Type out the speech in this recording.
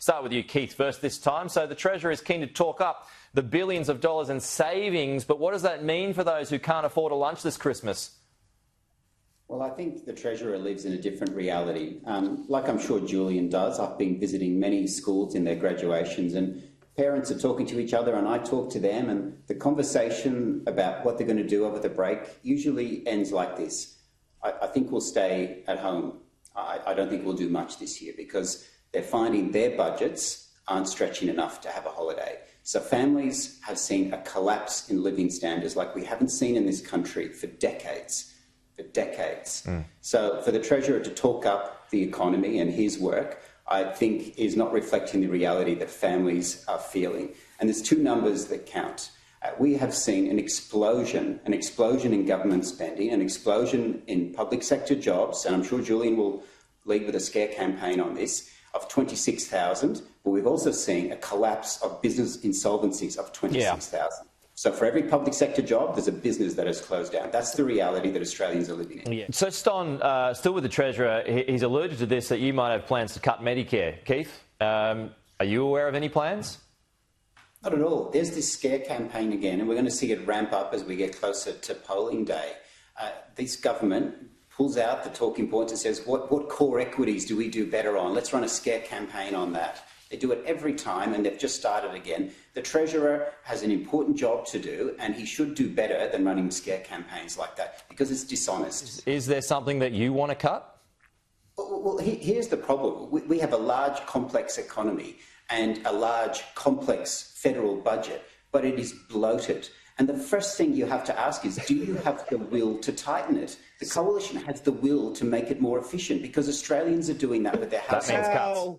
Start with you, Keith, first this time. So the Treasurer is keen to talk up the billions of dollars in savings, but what does that mean for those who can't afford a lunch this Christmas? Well, I think the Treasurer lives in a different reality. Like I'm sure Julian does, I've been visiting many schools in their graduations, and parents are talking to each other and I talk to them, and the conversation about what they're going to do over the break usually ends like this. I think we'll stay at home. I don't think we'll do much this year because they're finding their budgets aren't stretching enough to have a holiday. So families have seen a collapse in living standards like we haven't seen in this country for decades. So for the Treasurer to talk up the economy and his work, I think is not reflecting the reality that families are feeling. And there's two numbers that count. We have seen an explosion in government spending, an explosion in public sector jobs, and I'm sure Julian will lead with a scare campaign on this, of 26,000, but we've also seen a collapse of business insolvencies of 26,000. Yeah. So for every public sector job, there's a business that has closed down. That's the reality that Australians are living in. Yeah. So, Ston, still with the Treasurer, he's alluded to this, that you might have plans to cut Medicare. Keith, are you aware of any plans? Not at all. There's this scare campaign again, and we're going to see it ramp up as we get closer to polling day. This government pulls out the talking points and says, what core equities do we do better on? Let's run a scare campaign on that. They do it every time, and they've just started again. The Treasurer has an important job to do, and he should do better than running scare campaigns like that, because it's dishonest. Is there something that you want to cut? Well, here's the problem. We have a large, complex economy and a large, complex federal budget, but it is bloated. And the first thing you have to ask is, do you have the will to tighten it? The Coalition has the will to make it more efficient, because Australians are doing that with their households. That means cuts.